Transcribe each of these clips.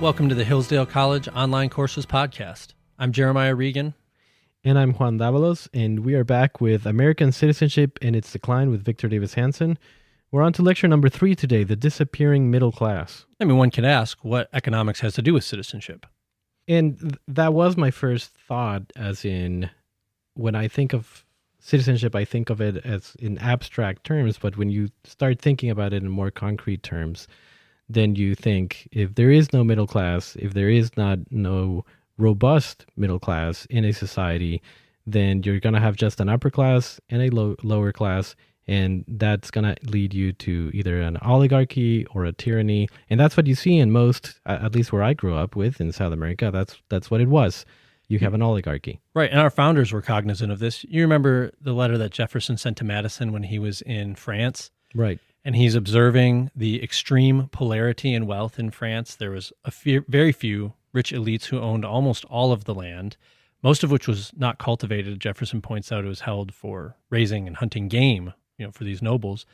Welcome to the Hillsdale College Online Courses Podcast. I'm Jeremiah Regan. And I'm Juan, and we are back with American Citizenship and Its Decline with Victor Davis Hanson. We're on to lecture number 3 today, The Disappearing Middle Class. I mean, one can ask what economics has to do with citizenship. And that was my first thought, as in, when I think of citizenship, I think of it as in abstract terms, but when you start thinking about it in more concrete terms, then you think if there is no middle class, if there is no robust middle class in a society, then you're going to have just an upper class and a lower class, and that's going to lead you to either an oligarchy or a tyranny. And that's what you see in most, at least where I grew up with in South America, that's what it was. You have an oligarchy. Right, and our founders were cognizant of this. You remember the letter that Jefferson sent to Madison when he was in France? Right. And he's observing the extreme polarity in wealth in France. There was very few rich elites who owned almost all of the land, most of which was not cultivated. Jefferson points out it was held for raising and hunting game, for these nobles.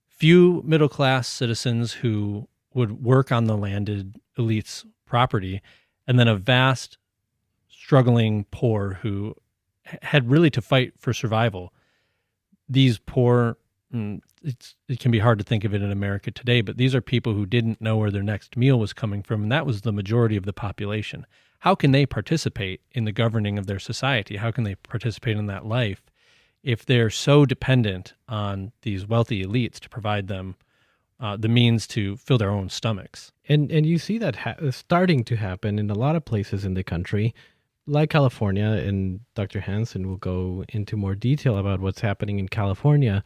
Few middle-class citizens who would work on the landed elites' property, and then a vast, struggling poor who had really to fight for survival. These poor, it can be hard to think of it in America today, but these are people who didn't know where their next meal was coming from, and that was the majority of the population. How can they participate in the governing of their society? How can they participate in that life if they're so dependent on these wealthy elites to provide them the means to fill their own stomachs? And you see that starting to happen in a lot of places in the country, like California, and Dr. Hanson will go into more detail about what's happening in California.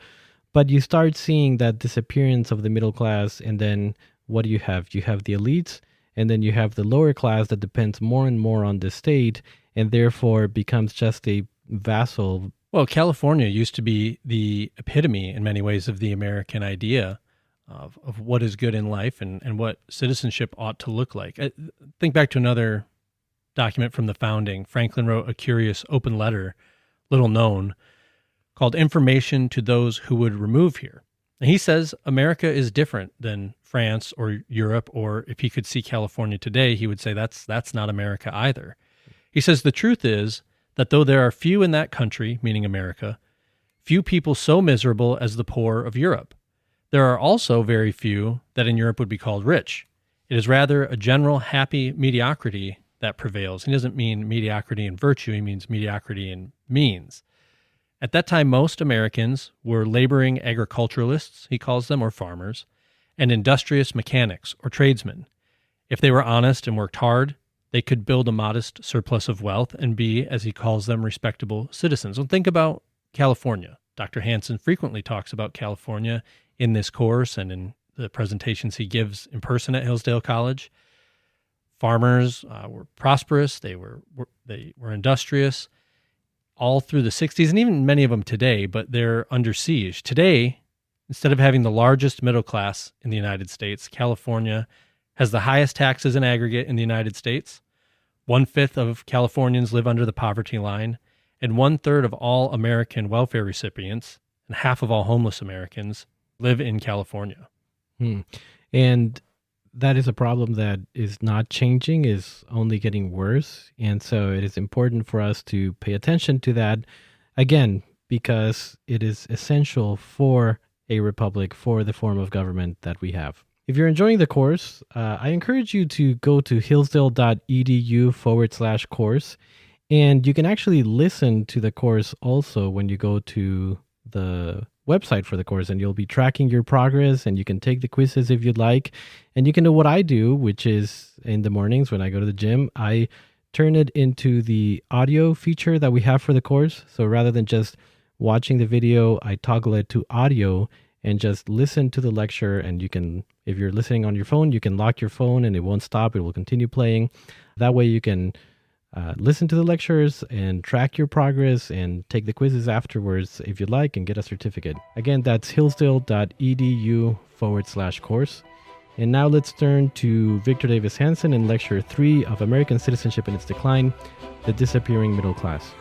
But you start seeing that disappearance of the middle class, and then what do you have? You have the elites, and then you have the lower class that depends more and more on the state, and therefore becomes just a vassal. Well, California used to be the epitome in many ways of the American idea of what is good in life and what citizenship ought to look like. Think back to another document from the founding. Franklin wrote a curious open letter, little known, called Information to Those Who Would Remove Here. And he says America is different than France or Europe, or if he could see California today, he would say that's not America either. He says the truth is that though there are few in that country, meaning America, few people so miserable as the poor of Europe, there are also very few that in Europe would be called rich. It is rather a general happy mediocrity that prevails. He doesn't mean mediocrity in virtue, he means mediocrity in means. At that time, most Americans were laboring agriculturalists, he calls them, or farmers, and industrious mechanics or tradesmen. If they were honest and worked hard, they could build a modest surplus of wealth and be, as he calls them, respectable citizens. And think about California. Dr. Hanson frequently talks about California in this course and in the presentations he gives in person at Hillsdale College. Farmers were prosperous, they were industrious all through the 60s, and even many of them today, but they're under siege. Today, instead of having the largest middle class in the United States, California has the highest taxes in aggregate in the United States. 1/5 of Californians live under the poverty line, and 1/3 of all American welfare recipients and half of all homeless Americans live in California. And that is a problem that is not changing, is only getting worse. And so it is important for us to pay attention to that, again, because it is essential for a republic, for the form of government that we have. If you're enjoying the course, I encourage you to go to hillsdale.edu/course, and you can actually listen to the course also when you go to the website for the course, and you'll be tracking your progress, and you can take the quizzes if you'd like, and you can do what I do, which is in the mornings when I go to the gym, I turn it into the audio feature that we have for the course. So rather than just watching the video, I toggle it to audio and just listen to the lecture. And you can, if you're listening on your phone, you can lock your phone and it won't stop. It will continue playing. That way you can listen to the lectures and track your progress and take the quizzes afterwards if you'd like and get a certificate. Again, that's hillsdale.edu/course. And now let's turn to Victor Davis Hanson in Lecture 3 of American Citizenship and Its Decline, The Disappearing Middle Class.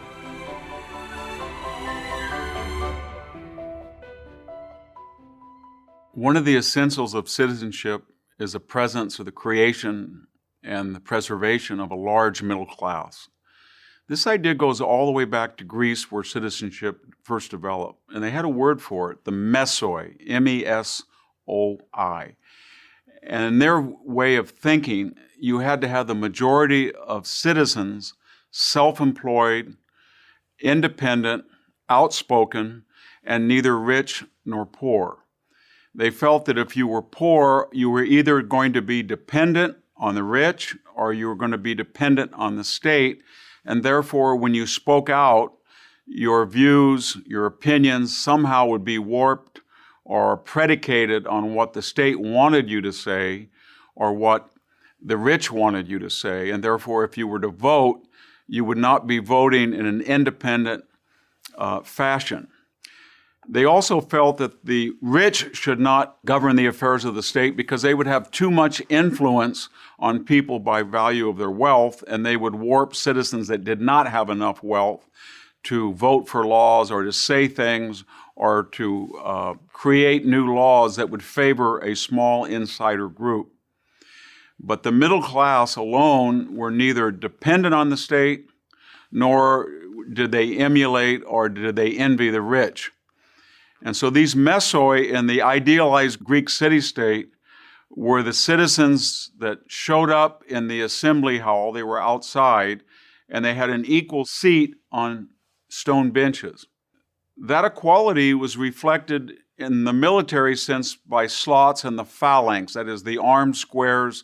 One of the essentials of citizenship is the presence or the creation and the preservation of a large middle class. This idea goes all the way back to Greece, where citizenship first developed. And they had a word for it, the mesoi, M-E-S-O-I. And in their way of thinking, you had to have the majority of citizens self-employed, independent, outspoken, and neither rich nor poor. They felt that if you were poor, you were either going to be dependent on the rich or you were going to be dependent on the state. And therefore, when you spoke out, your views, your opinions somehow would be warped or predicated on what the state wanted you to say or what the rich wanted you to say. And therefore, if you were to vote, you would not be voting in an independent fashion. They also felt that the rich should not govern the affairs of the state because they would have too much influence on people by value of their wealth, and they would warp citizens that did not have enough wealth to vote for laws or to say things or to create new laws that would favor a small insider group. But the middle class alone were neither dependent on the state, nor did they emulate or did they envy the rich. And so these mesoi in the idealized Greek city-state were the citizens that showed up in the assembly hall. They were outside, and they had an equal seat on stone benches. That equality was reflected in the military sense by slots and the phalanx, that is, the armed squares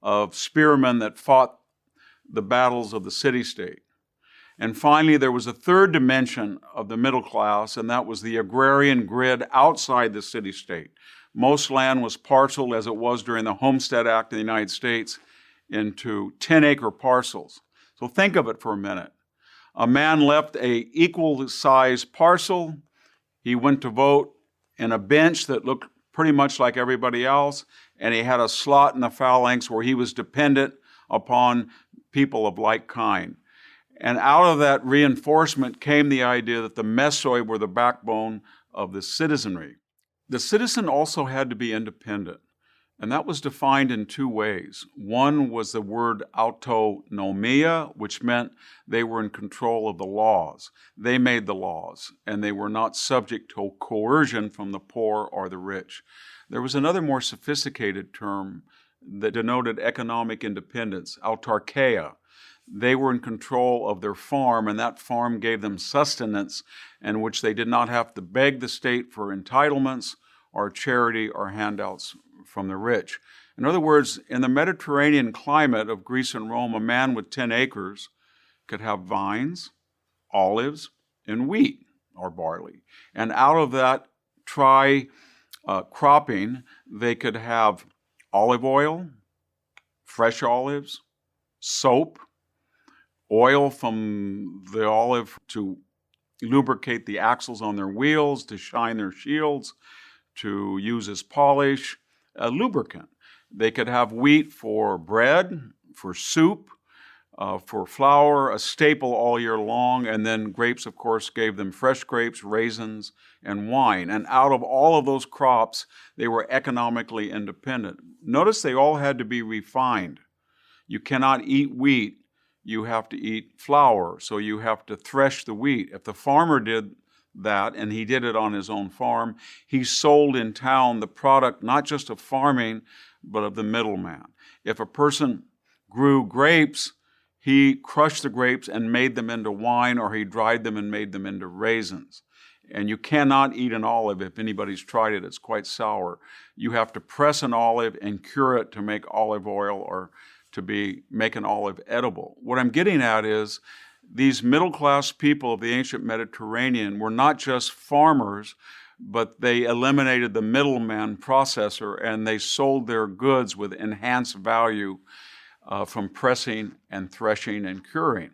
of spearmen that fought the battles of the city-state. And finally, there was a third dimension of the middle class, and that was the agrarian grid outside the city-state. Most land was parceled, as it was during the Homestead Act in the United States, into 10-acre parcels. So think of it for a minute. A man left a equal-sized parcel. He went to vote in a bench that looked pretty much like everybody else, and he had a slot in the phalanx where he was dependent upon people of like kind. And out of that reinforcement came the idea that the mesoi were the backbone of the citizenry. The citizen also had to be independent, and that was defined in two ways. One was the word autonomia, which meant they were in control of the laws. They made the laws, and they were not subject to coercion from the poor or the rich. There was another more sophisticated term that denoted economic independence, autarkeia. They were in control of their farm, and that farm gave them sustenance in which they did not have to beg the state for entitlements or charity or handouts from the rich. In other words, in the Mediterranean climate of Greece and Rome, a man with 10 acres could have vines, olives, and wheat or barley. And out of that cropping, they could have olive oil, fresh olives, soap, oil from the olive to lubricate the axles on their wheels, to shine their shields, to use as polish, a lubricant. They could have wheat for bread, for soup, for flour, a staple all year long, and then grapes, of course, gave them fresh grapes, raisins, and wine. And out of all of those crops, they were economically independent. Notice they all had to be refined. You cannot eat wheat. You have to eat flour, so you have to thresh the wheat. If the farmer did that, and he did it on his own farm, he sold in town the product not just of farming, but of the middleman. If a person grew grapes, he crushed the grapes and made them into wine, or he dried them and made them into raisins. And you cannot eat an olive. If anybody's tried it, it's quite sour. You have to press an olive and cure it to make olive oil or to make an olive edible. What I'm getting at is these middle-class people of the ancient Mediterranean were not just farmers, but they eliminated the middleman processor, and they sold their goods with enhanced value from pressing and threshing and curing.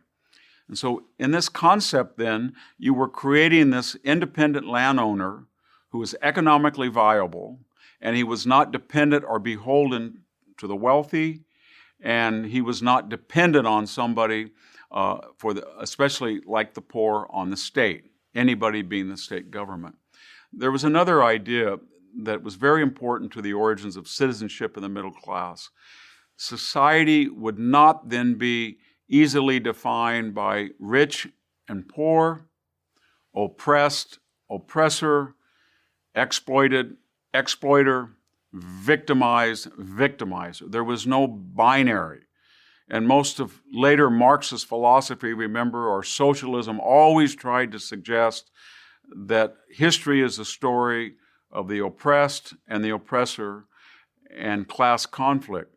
And so in this concept then, you were creating this independent landowner who was economically viable, and he was not dependent or beholden to the wealthy, and he was not dependent on somebody, especially like the poor, on the state, anybody being the state government. There was another idea that was very important to the origins of citizenship in the middle class. society would not then be easily defined by rich and poor, oppressed, oppressor, exploited, exploiter, victimized, victimizer. There was no binary. And most of later Marxist philosophy, remember, or socialism, always tried to suggest that history is a story of the oppressed and the oppressor and class conflict.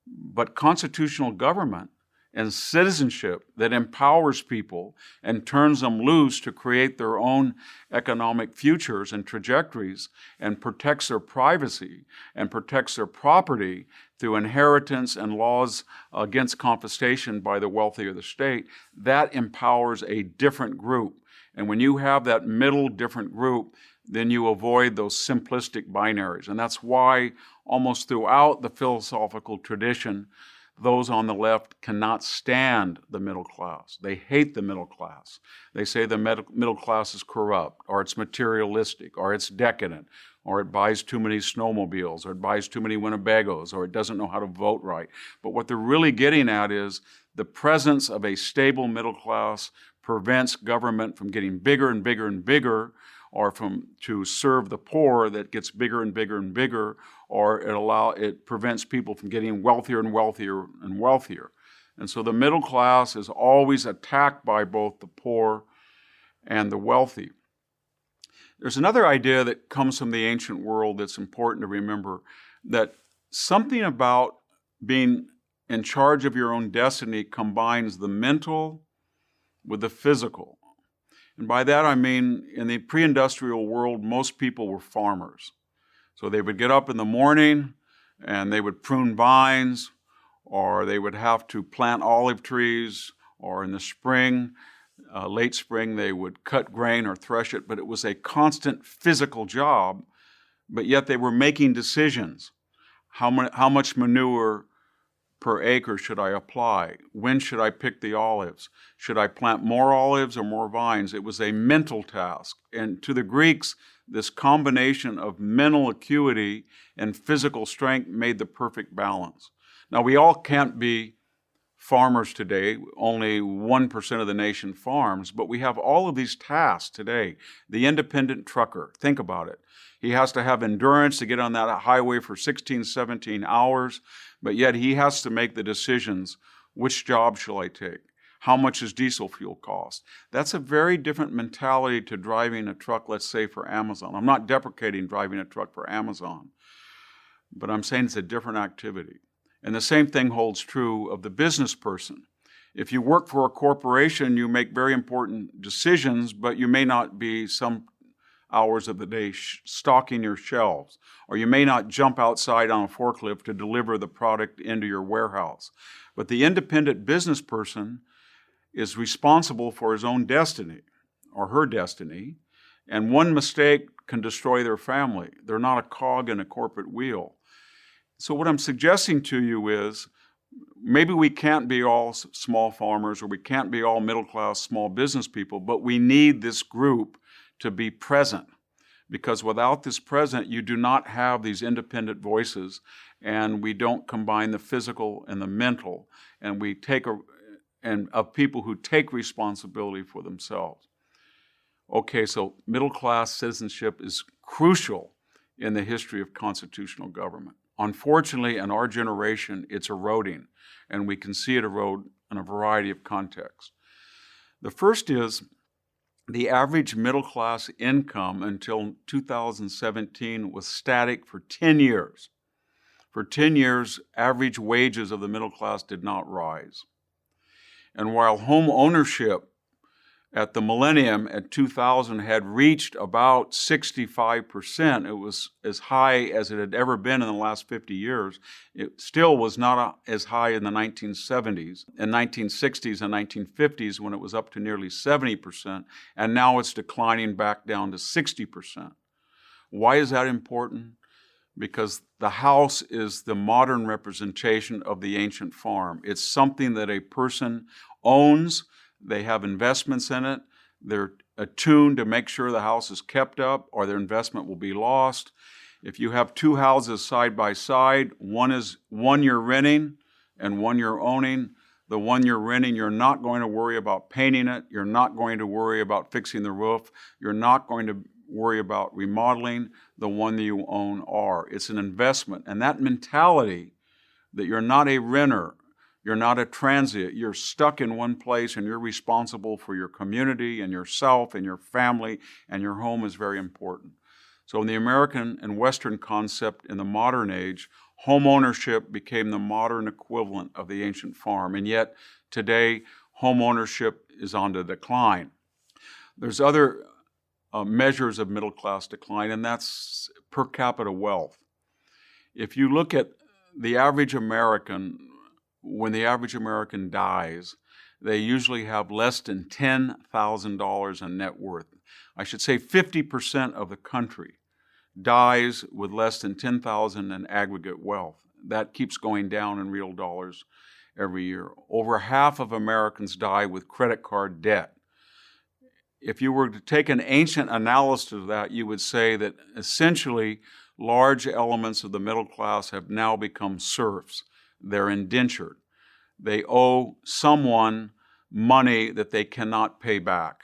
But constitutional government and citizenship that empowers people and turns them loose to create their own economic futures and trajectories and protects their privacy and protects their property through inheritance and laws against confiscation by the wealthy or the state, that empowers a different group. And when you have that middle different group, then you avoid those simplistic binaries. And that's why almost throughout the philosophical tradition, those on the left cannot stand the middle class. They hate the middle class. They say the middle class is corrupt, or it's materialistic, or it's decadent, or it buys too many snowmobiles, or it buys too many Winnebagos, or it doesn't know how to vote right. But what they're really getting at is the presence of a stable middle class prevents government from getting bigger and bigger and bigger, or to serve the poor that gets bigger and bigger and bigger, or it prevents people from getting wealthier and wealthier and wealthier. And so the middle class is always attacked by both the poor and the wealthy. There's another idea that comes from the ancient world that's important to remember, that something about being in charge of your own destiny combines the mental with the physical. And by that I mean, in the pre-industrial world, most people were farmers. So they would get up in the morning and they would prune vines, or they would have to plant olive trees, or in the spring, late spring, they would cut grain or thresh it, but it was a constant physical job, but yet they were making decisions. How much manure per acre should I apply? When should I pick the olives? Should I plant more olives or more vines? It was a mental task. And to the Greeks, this combination of mental acuity and physical strength made the perfect balance. Now, we all can't be farmers today. Only 1% of the nation farms, but we have all of these tasks today. The independent trucker, think about it. He has to have endurance to get on that highway for 16, 17 hours, but yet he has to make the decisions. Which job shall I take? How much does diesel fuel cost? That's a very different mentality to driving a truck, let's say, for Amazon. I'm not deprecating driving a truck for Amazon, but I'm saying it's a different activity. And the same thing holds true of the business person. If you work for a corporation, you make very important decisions, but you may not be some hours of the day stocking your shelves, or you may not jump outside on a forklift to deliver the product into your warehouse. But the independent business person is responsible for his own destiny or her destiny, and one mistake can destroy their family. They're not a cog in a corporate wheel. So what I'm suggesting to you is, maybe we can't be all small farmers, or we can't be all middle-class small business people, but we need this group to be present, because without this present, you do not have these independent voices, and we don't combine the physical and the mental, and we take of people who take responsibility for themselves. Okay, so middle-class citizenship is crucial in the history of constitutional government. Unfortunately, in our generation, it's eroding, and we can see it erode in a variety of contexts. The first is the average middle-class income until 2017 was static for 10 years. For 10 years, average wages of the middle class did not rise. And while home ownership at the millennium at 2000 had reached about 65%, it was as high as it had ever been in the last 50 years. It still was not as high in the 1970s, and 1960s and 1950s, when it was up to nearly 70%, and now it's declining back down to 60%. Why is that important? Because the house is the modern representation of the ancient farm. It's something that a person owns. They have investments in it. They're attuned to make sure the house is kept up, or their investment will be lost. If you have two houses side by side, one you're renting and one you're owning, the one you're renting, you're not going to worry about painting it. You're not going to worry about fixing the roof. You're not going to worry about remodeling. The one that you own are. It's an investment. And that mentality that you're not a renter, you're not a transient, you're stuck in one place and you're responsible for your community and yourself and your family and your home is very important. So in the American and Western concept in the modern age, home ownership became the modern equivalent of the ancient farm. And yet today, home ownership is on the decline. There's other measures of middle class decline, and that's per capita wealth. If you look at the average American, when the average American dies, they usually have less than $10,000 in net worth. I should say 50% of the country dies with less than $10,000 in aggregate wealth. That keeps going down in real dollars every year. Over half of Americans die with credit card debt. If you were to take an ancient analysis of that, you would say that essentially large elements of the middle class have now become serfs. They're indentured. They owe someone money that they cannot pay back,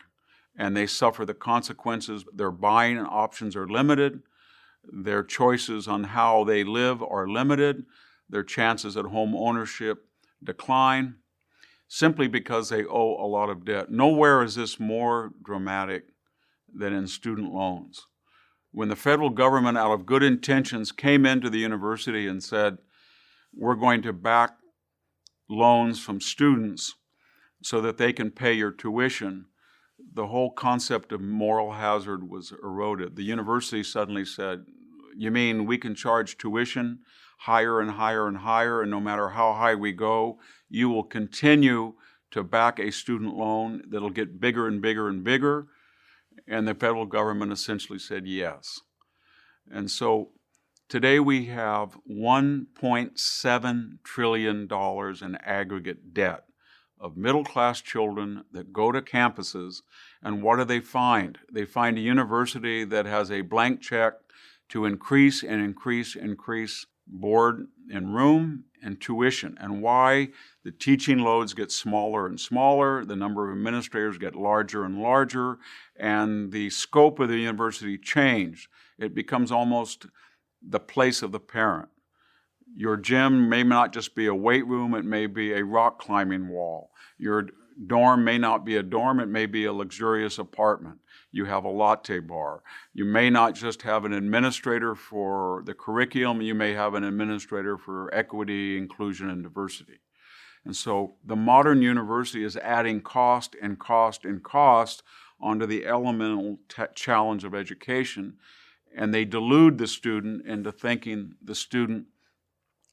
and they suffer the consequences. Their buying options are limited. Their choices on how they live are limited. Their chances at home ownership decline simply because they owe a lot of debt. Nowhere is this more dramatic than in student loans. When the federal government, out of good intentions, came into the university and said, we're going to back loans from students so that they can pay your tuition, the whole concept of moral hazard was eroded. The university suddenly said, you mean we can charge tuition higher and higher and higher, and no matter how high we go, you will continue to back a student loan that'll get bigger and bigger and bigger? And the federal government essentially said yes. And so today we have $1.7 trillion in aggregate debt of middle-class children that go to campuses, and what do they find? They find a university that has a blank check to increase and increase board and room and tuition. And why? The teaching loads get smaller and smaller, the number of administrators get larger and larger, and the scope of the university changed. It becomes almost the place of the parent. Your gym may not just be a weight room, it may be a rock climbing wall. Your dorm may not be a dorm, it may be a luxurious apartment. You have a latte bar. You may not just have an administrator for the curriculum, you may have an administrator for equity, inclusion, and diversity. And so the modern university is adding cost and cost and cost onto the elemental challenge of education, and they delude the student into thinking the student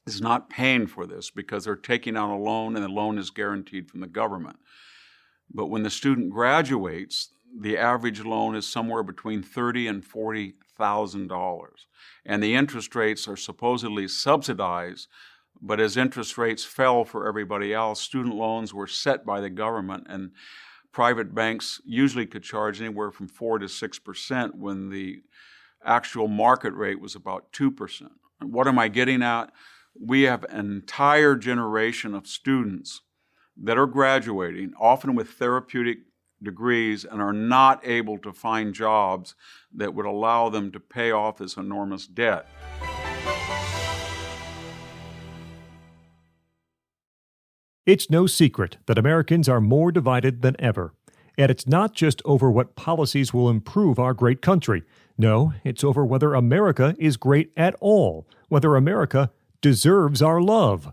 is not paying for this because they're taking out a loan and the loan is guaranteed from the government. But when the student graduates, the average loan is somewhere between $30,000 and $40,000. And the interest rates are supposedly subsidized, but as interest rates fell for everybody else, student loans were set by the government, and private banks usually could charge anywhere from 4 to 6% when the actual market rate was about 2%. And what am I getting at? We have an entire generation of students that are graduating, often with therapeutic degrees, and are not able to find jobs that would allow them to pay off this enormous debt. It's no secret that Americans are more divided than ever. And it's not just over what policies will improve our great country. No, it's over whether America is great at all, whether America deserves our love.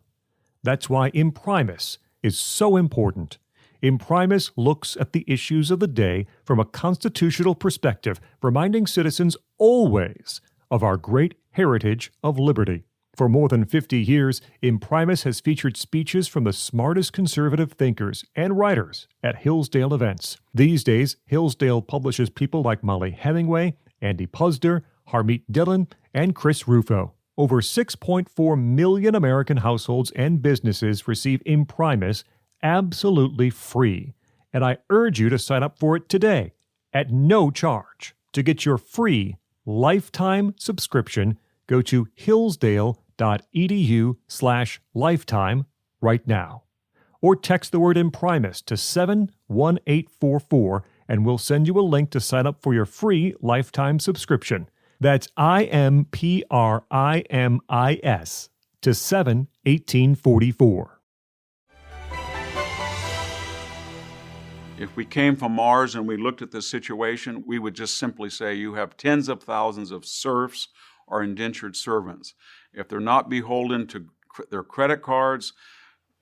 That's why Imprimis is so important. Imprimis looks at the issues of the day from a constitutional perspective, reminding citizens always of our great heritage of liberty. For more than 50 years, Imprimis has featured speeches from the smartest conservative thinkers and writers at Hillsdale events. These days, Hillsdale publishes people like Molly Hemingway, Andy Puzder, Harmeet Dillon, and Chris Rufo. Over 6.4 million American households and businesses receive Imprimis absolutely free. And I urge you to sign up for it today at no charge. To get your free lifetime subscription, Go to hillsdale.edu/lifetime right now. Or text the word Imprimis to 71844 and we'll send you a link to sign up for your free lifetime subscription. That's IMPRIMIS to 71844. If we came from Mars and we looked at this situation, we would just simply say you have tens of thousands of serfs or indentured servants. If they're not beholden to their credit cards,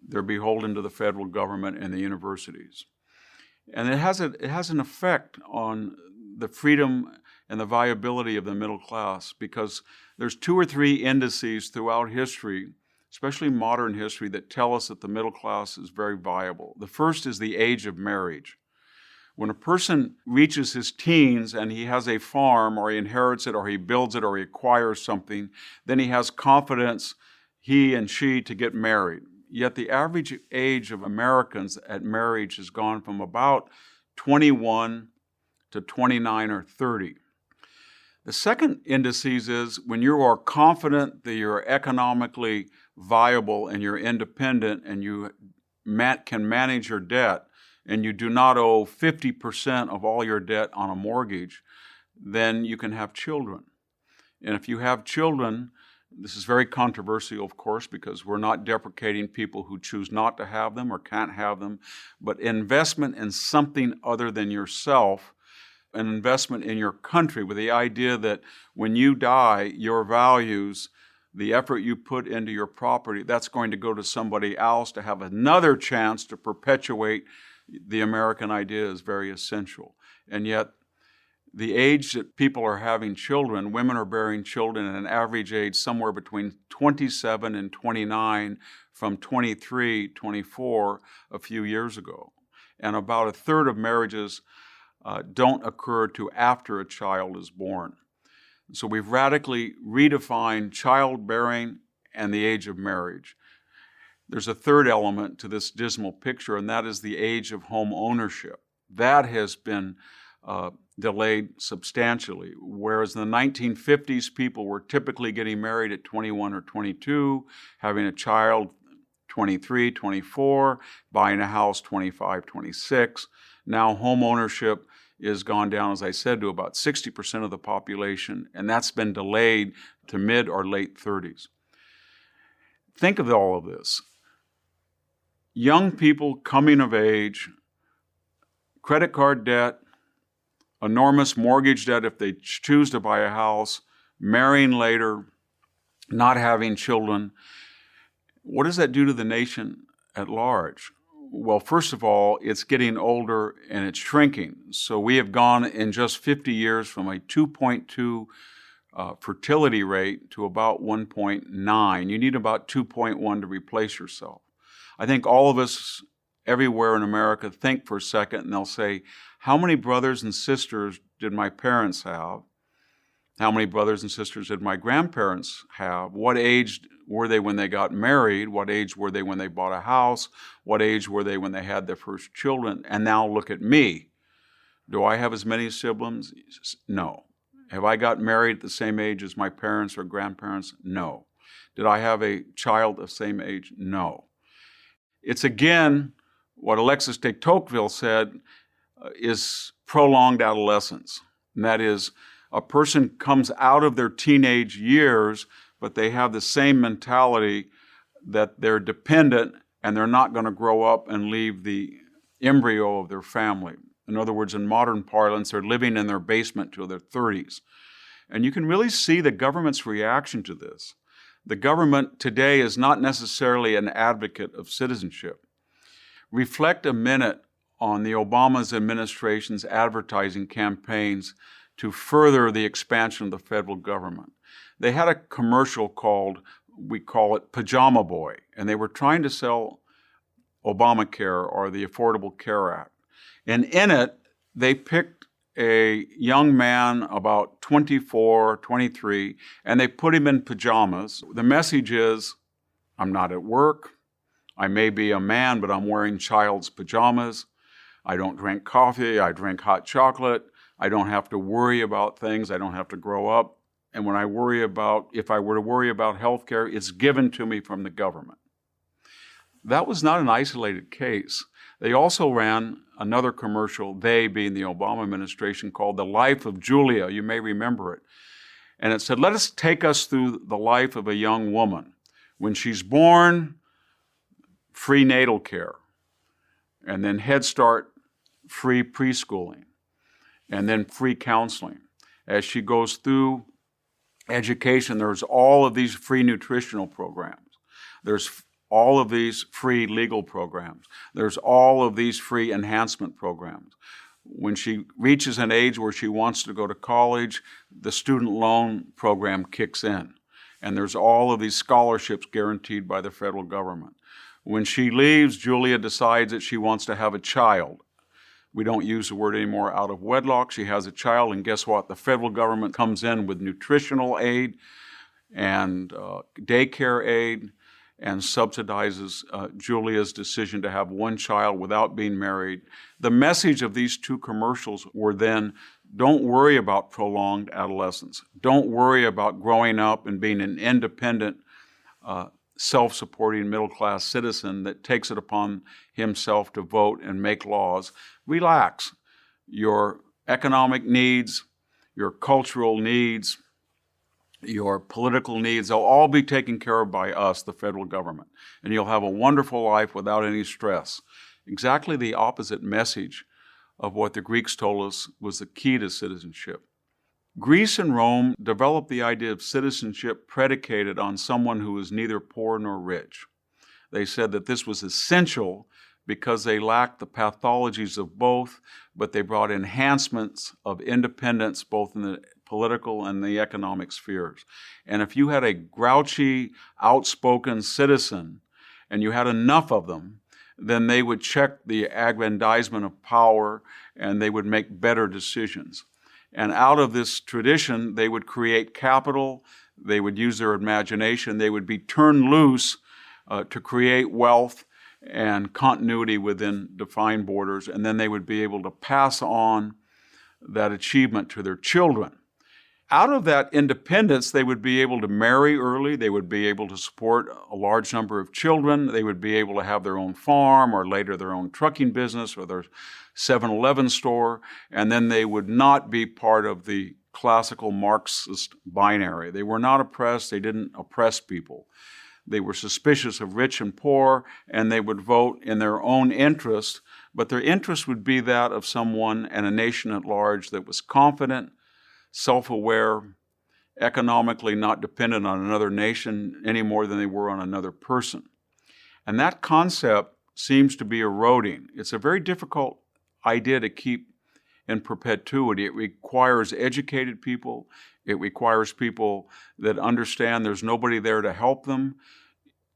they're beholden to the federal government and the universities. And it has an effect on the freedom and the viability of the middle class, because there's 2 or 3 indices throughout history, especially modern history, that tell us that the middle class is very viable. The first is the age of marriage. When a person reaches his teens and he has a farm, or he inherits it, or he builds it, or he acquires something, then he has confidence, he and she, to get married. Yet the average age of Americans at marriage has gone from about 21 to 29 or 30. The second indices is when you are confident that you're economically viable and you're independent and you can manage your debt, and you do not owe 50% of all your debt on a mortgage, then you can have children. And if you have children, this is very controversial, of course, because we're not deprecating people who choose not to have them or can't have them, but investment in something other than yourself, an investment in your country, with the idea that when you die, your values, the effort you put into your property, that's going to go to somebody else to have another chance to perpetuate the American idea, is very essential. And yet, the age that people are having children, women are bearing children at an average age somewhere between 27 and 29 from 23, 24 a few years ago. And about a third of marriages don't occur to after a child is born. So we've radically redefined childbearing and the age of marriage. There's a third element to this dismal picture, and that is the age of home ownership. That has been delayed substantially. Whereas in the 1950s, people were typically getting married at 21 or 22, having a child 23, 24, buying a house 25, 26. Now home ownership is gone down, as I said, to about 60% of the population, and that's been delayed to mid or late 30s. Think of all of this. Young people coming of age, credit card debt, enormous mortgage debt if they choose to buy a house, marrying later, not having children. What does that do to the nation at large? Well, first of all, it's getting older and it's shrinking. So we have gone in just 50 years from a 2.2 fertility rate to about 1.9. You need about 2.1 to replace yourself. I think all of us everywhere in America think for a second and they'll say, how many brothers and sisters did my parents have? How many brothers and sisters did my grandparents have? What age were they when they got married? What age were they when they bought a house? What age were they when they had their first children? And now look at me. Do I have as many siblings? No. Have I got married at the same age as my parents or grandparents? No. Did I have a child of the same age? No. It's again what Alexis de Tocqueville said is prolonged adolescence. And that is, a person comes out of their teenage years, but they have the same mentality that they're dependent and they're not going to grow up and leave the embryo of their family. In other words, in modern parlance, they're living in their basement till their 30s. And you can really see the government's reaction to this. The government today is not necessarily an advocate of citizenship. Reflect a minute on the Obama's administration's advertising campaigns to further the expansion of the federal government. They had a commercial called, we call it Pajama Boy, and they were trying to sell Obamacare or the Affordable Care Act. And in it, they picked a young man about 24, 23, and they put him in pajamas. The message is, I'm not at work. I may be a man, but I'm wearing child's pajamas. I don't drink coffee. I drink hot chocolate. I don't have to worry about things. I don't have to grow up. And when I worry about, if I were to worry about health care, it's given to me from the government. That was not an isolated case. They also ran another commercial, they being the Obama administration, called The Life of Julia. You may remember it. And it said, let us take us through the life of a young woman. When she's born, free natal care, and then Head Start, free preschooling, and then free counseling. As she goes through education, there's all of these free nutritional programs. There's all of these free legal programs. There's all of these free enhancement programs. When she reaches an age where she wants to go to college, the student loan program kicks in. And there's all of these scholarships guaranteed by the federal government. When she leaves, Julia decides that she wants to have a child. We don't use the word anymore, out of wedlock. She has a child, and guess what? The federal government comes in with nutritional aid and daycare aid and subsidizes Julia's decision to have one child without being married. The message of these two commercials were then, don't worry about prolonged adolescence. Don't worry about growing up and being an independent, self-supporting middle-class citizen that takes it upon himself to vote and make laws. Relax. Your economic needs, your cultural needs, your political needs, they'll all be taken care of by us, the federal government, and you'll have a wonderful life without any stress. Exactly the opposite message of what the Greeks told us was the key to citizenship. Greece and Rome developed the idea of citizenship predicated on someone who was neither poor nor rich. They said that this was essential because they lacked the pathologies of both, but they brought enhancements of independence both in the political and the economic spheres. And if you had a grouchy, outspoken citizen, and you had enough of them, then they would check the aggrandizement of power and they would make better decisions. And out of this tradition, they would create capital, they would use their imagination, they would be turned loose to create wealth and continuity within defined borders, and then they would be able to pass on that achievement to their children. Out of that independence, they would be able to marry early, they would be able to support a large number of children, they would be able to have their own farm or later their own trucking business or their 7-Eleven store, and then they would not be part of the classical Marxist binary. They were not oppressed, they didn't oppress people. They were suspicious of rich and poor, and they would vote in their own interest, but their interest would be that of someone and a nation at large that was confident, self-aware, economically not dependent on another nation any more than they were on another person. And that concept seems to be eroding. It's a very difficult idea to keep in perpetuity. It requires educated people. It requires people that understand there's nobody there to help them.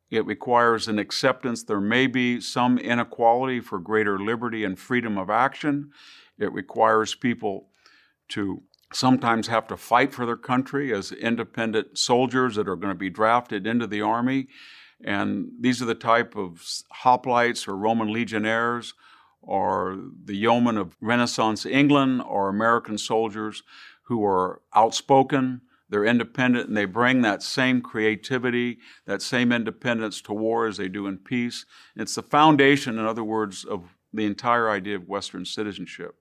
It requires an acceptance there may be some inequality for greater liberty and freedom of action. It requires people to sometimes have to fight for their country as independent soldiers that are going to be drafted into the army. And these are the type of hoplites or Roman legionnaires or the yeomen of Renaissance England or American soldiers who are outspoken, they're independent, and they bring that same creativity, that same independence to war as they do in peace. It's the foundation, in other words, of the entire idea of Western citizenship.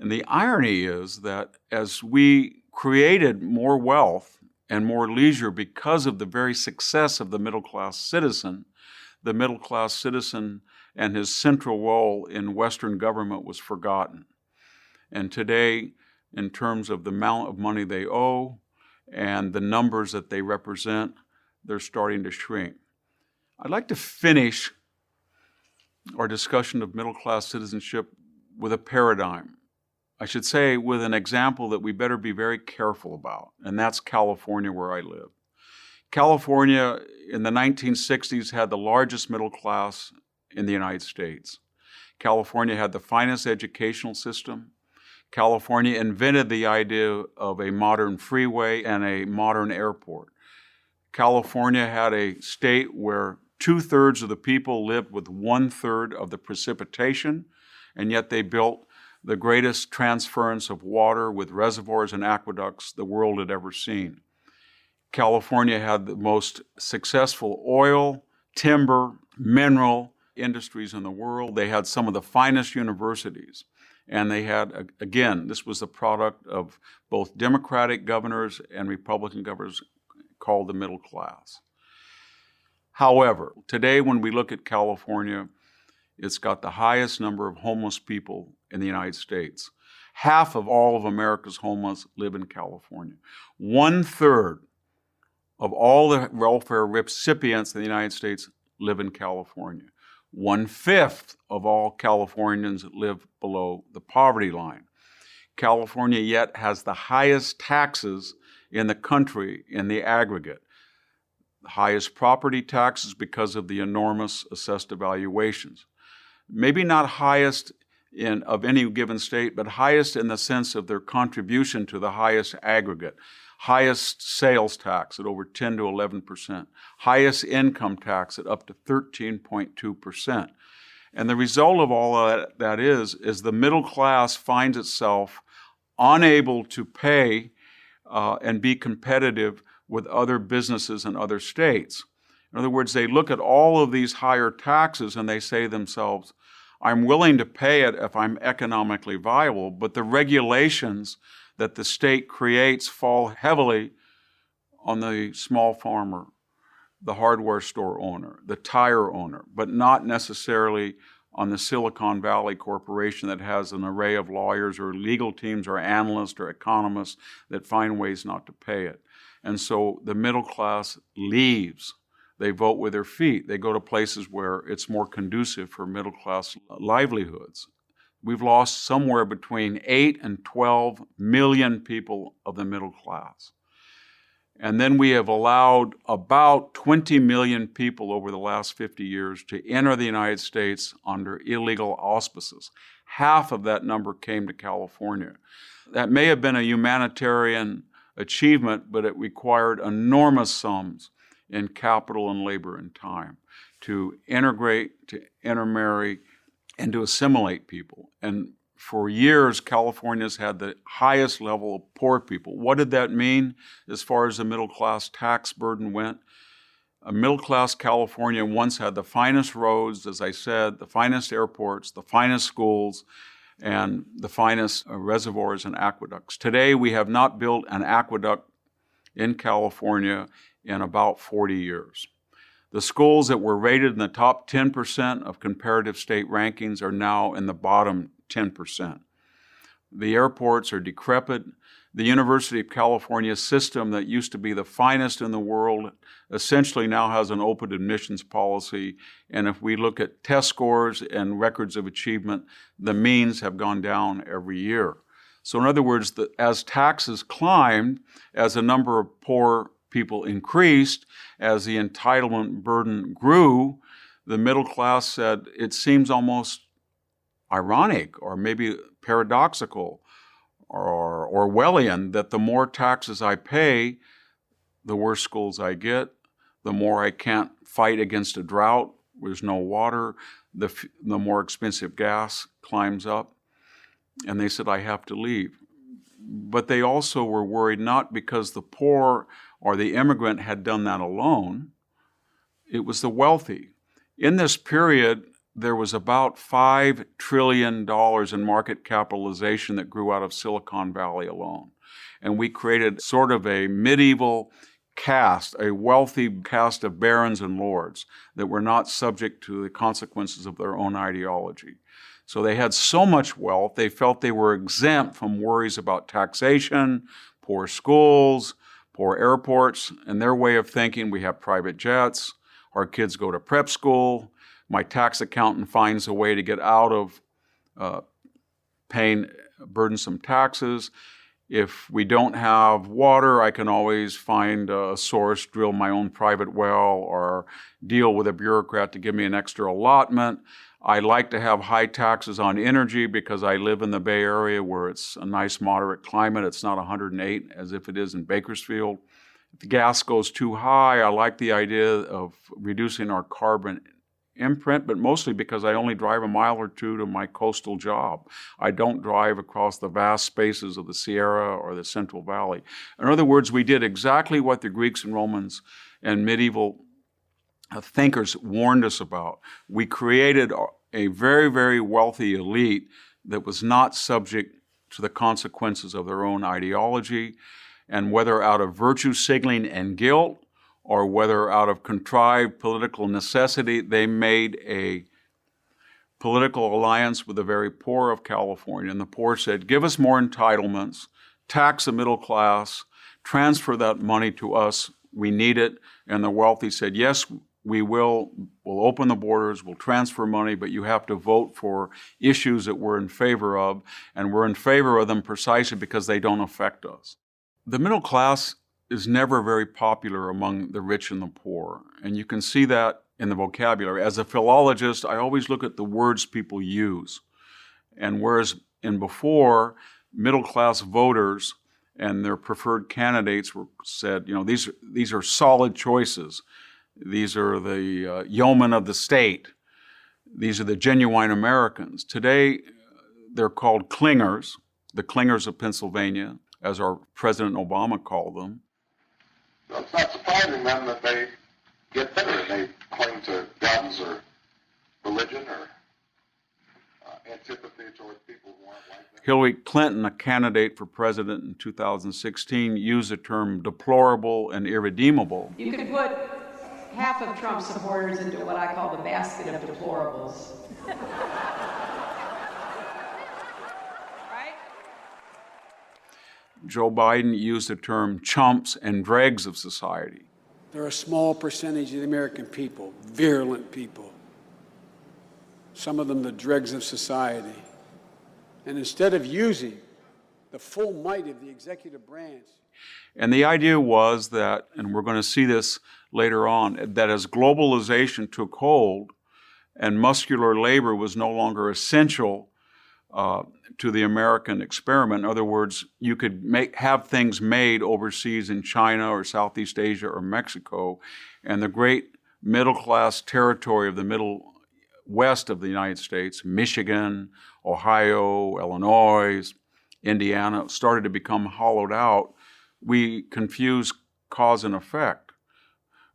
And the irony is that as we created more wealth and more leisure because of the very success of the middle-class citizen and his central role in Western government was forgotten. And today, in terms of the amount of money they owe and the numbers that they represent, they're starting to shrink. I'd like to finish our discussion of middle-class citizenship with a paradigm. I should say with an example that we better be very careful about, and that's California, where I live. California in the 1960s had the largest middle class in the United States. California had the finest educational system. California invented the idea of a modern freeway and a modern airport. California had a state where 2/3 of the people lived with 1/3 of the precipitation, and yet they built the greatest transference of water with reservoirs and aqueducts the world had ever seen. California had the most successful oil, timber, mineral industries in the world. They had some of the finest universities. And they had, again, this was the product of both Democratic governors and Republican governors called the middle class. However, today when we look at California, it's got the highest number of homeless people in the United States. Half of all of America's homeless live in California. 1/3 of all the welfare recipients in the United States live in California. 1/5 of all Californians live below the poverty line. California yet has the highest taxes in the country in the aggregate. The highest property taxes because of the enormous assessed evaluations. Maybe not highest of any given state, but highest in the sense of their contribution to the highest aggregate. Highest sales tax at over 10 to 11%. Highest income tax at up to 13.2%. And the result of all of that is the middle class finds itself unable to pay and be competitive with other businesses in other states. In other words, they look at all of these higher taxes and they say to themselves, I'm willing to pay it if I'm economically viable, but the regulations that the state creates fall heavily on the small farmer, the hardware store owner, the tire owner, but not necessarily on the Silicon Valley Corporation that has an array of lawyers or legal teams or analysts or economists that find ways not to pay it. And so the middle class leaves. They vote with their feet. They go to places where it's more conducive for middle class livelihoods. We've lost somewhere between 8 and 12 million people of the middle class. And then we have allowed about 20 million people over the last 50 years to enter the United States under illegal auspices. Half of that number came to California. That may have been a humanitarian achievement, but it required enormous sums in capital and labor and time to integrate, to intermarry, and to assimilate people. And for years, California's had the highest level of poor people. What did that mean as far as the middle class tax burden went? A middle class California once had the finest roads, as I said, the finest airports, the finest schools, and the finest reservoirs and aqueducts. Today, we have not built an aqueduct in California in about 40 years. The schools that were rated in the top 10% of comparative state rankings are now in the bottom 10%. The airports are decrepit. The University of California system that used to be the finest in the world essentially now has an open admissions policy. And if we look at test scores and records of achievement, the means have gone down every year. So in other words, as taxes climbed, as the number of poor people increased, as the entitlement burden grew, the middle class said, it seems almost ironic or maybe paradoxical or Orwellian that the more taxes I pay, the worse schools I get, the more I can't fight against a drought, there's no water, the more expensive gas climbs up. And they said, I have to leave. But they also were worried not because the poor or the immigrant had done that alone. It was the wealthy. In this period, there was about $5 trillion in market capitalization that grew out of Silicon Valley alone. And we created sort of a medieval caste, a wealthy caste of barons and lords that were not subject to the consequences of their own ideology. So they had so much wealth, they felt they were exempt from worries about taxation, poor schools, poor airports. And their way of thinking, we have private jets, our kids go to prep school, my tax accountant finds a way to get out of paying burdensome taxes. If we don't have water, I can always find a source, drill my own private well, or deal with a bureaucrat to give me an extra allotment. I like to have high taxes on energy because I live in the Bay Area where it's a nice moderate climate. It's not 108 as if it is in Bakersfield. If the gas goes too high, I like the idea of reducing our carbon imprint, but mostly because I only drive a mile or two to my coastal job. I don't drive across the vast spaces of the Sierra or the Central Valley. In other words, we did exactly what the Greeks and Romans and medieval thinkers warned us about. We created a very, very wealthy elite that was not subject to the consequences of their own ideology, and whether out of virtue signaling and guilt, or whether out of contrived political necessity, they made a political alliance with the very poor of California. And the poor said, give us more entitlements, tax the middle class, transfer that money to us, we need it. And the wealthy said, yes, we will. We'll open the borders, we'll transfer money, but you have to vote for issues that we're in favor of, and we're in favor of them precisely because they don't affect us. The middle class is never very popular among the rich and the poor, and you can see that in the vocabulary. As a philologist, I always look at the words people use, and whereas in before, middle-class voters and their preferred candidates were said, these are solid choices. These are the yeomen of the state. These are the genuine Americans. Today, they're called clingers, the clingers of Pennsylvania, as our President Obama called them. Well, it's not surprising then that they get bitter and they cling to guns or religion or antipathy towards people who aren't like them. Hillary Clinton, a candidate for president in 2016, used the term deplorable and irredeemable. You could put half of Trump's supporters into what I call the basket of deplorables. Right? Joe Biden used the term chumps and dregs of society. There are a small percentage of the American people, virulent people, some of them the dregs of society. And instead of using the full might of the executive branch. And the idea was that, and we're going to see this later on, that as globalization took hold and muscular labor was no longer essential to the American experiment. In other words, you could have things made overseas in China or Southeast Asia or Mexico, and the great middle-class territory of the Middle West of the United States, Michigan, Ohio, Illinois, Indiana, started to become hollowed out. We confused cause and effect.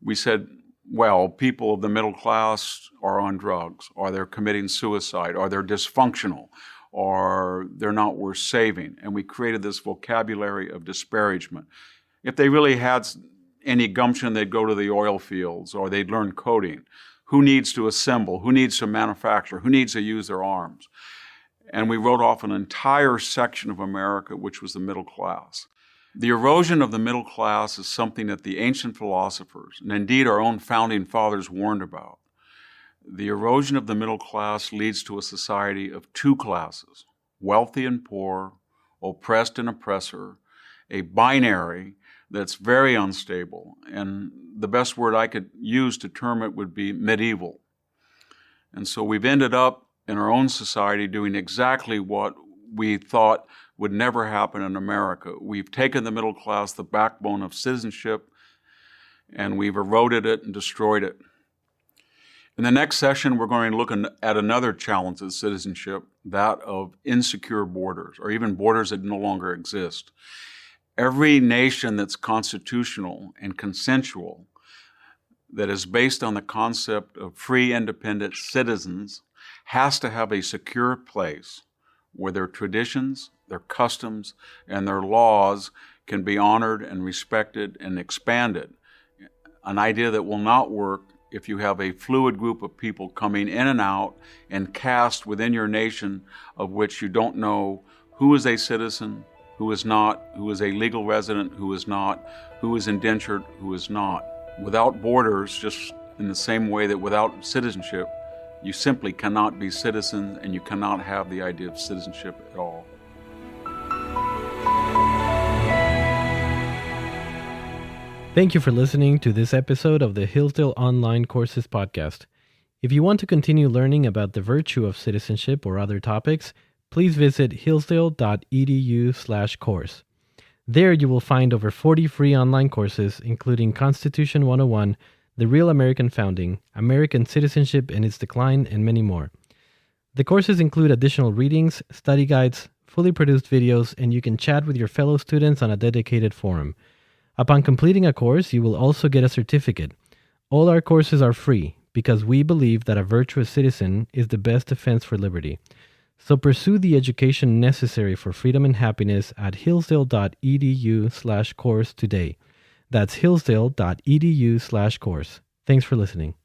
We said, well, people of the middle class are on drugs, or they're committing suicide, or they're dysfunctional, or they're not worth saving. And we created this vocabulary of disparagement. If they really had any gumption, they'd go to the oil fields, or they'd learn coding. Who needs to assemble? Who needs to manufacture? Who needs to use their arms? And we wrote off an entire section of America, which was the middle class. The erosion of the middle class is something that the ancient philosophers, and indeed our own founding fathers, warned about. The erosion of the middle class leads to a society of two classes, wealthy and poor, oppressed and oppressor, a binary that's very unstable. And the best word I could use to term it would be medieval. And so we've ended up in our own society doing exactly what we thought would never happen in America. We've taken the middle class, the backbone of citizenship, and we've eroded it and destroyed it. In the next session, we're going to look at another challenge of citizenship, that of insecure borders, or even borders that no longer exist. Every nation that's constitutional and consensual, that is based on the concept of free, independent citizens, has to have a secure place where their traditions, their customs, and their laws can be honored and respected and expanded. An idea that will not work if you have a fluid group of people coming in and out and cast within your nation of which you don't know who is a citizen, who is not, who is a legal resident, who is not, who is indentured, who is not. Without borders, just in the same way that without citizenship, you simply cannot be citizen, and you cannot have the idea of citizenship at all. Thank you for listening to this episode of the Hillsdale Online Courses podcast. If you want to continue learning about the virtue of citizenship or other topics, please visit hillsdale.edu/course. There you will find over 40 free online courses, including Constitution 101, The Real American Founding, American Citizenship and Its Decline, and many more. The courses include additional readings, study guides, fully produced videos, and you can chat with your fellow students on a dedicated forum. Upon completing a course, you will also get a certificate. All our courses are free because we believe that a virtuous citizen is the best defense for liberty. So pursue the education necessary for freedom and happiness at hillsdale.edu/course today. That's hillsdale.edu/course. Thanks for listening.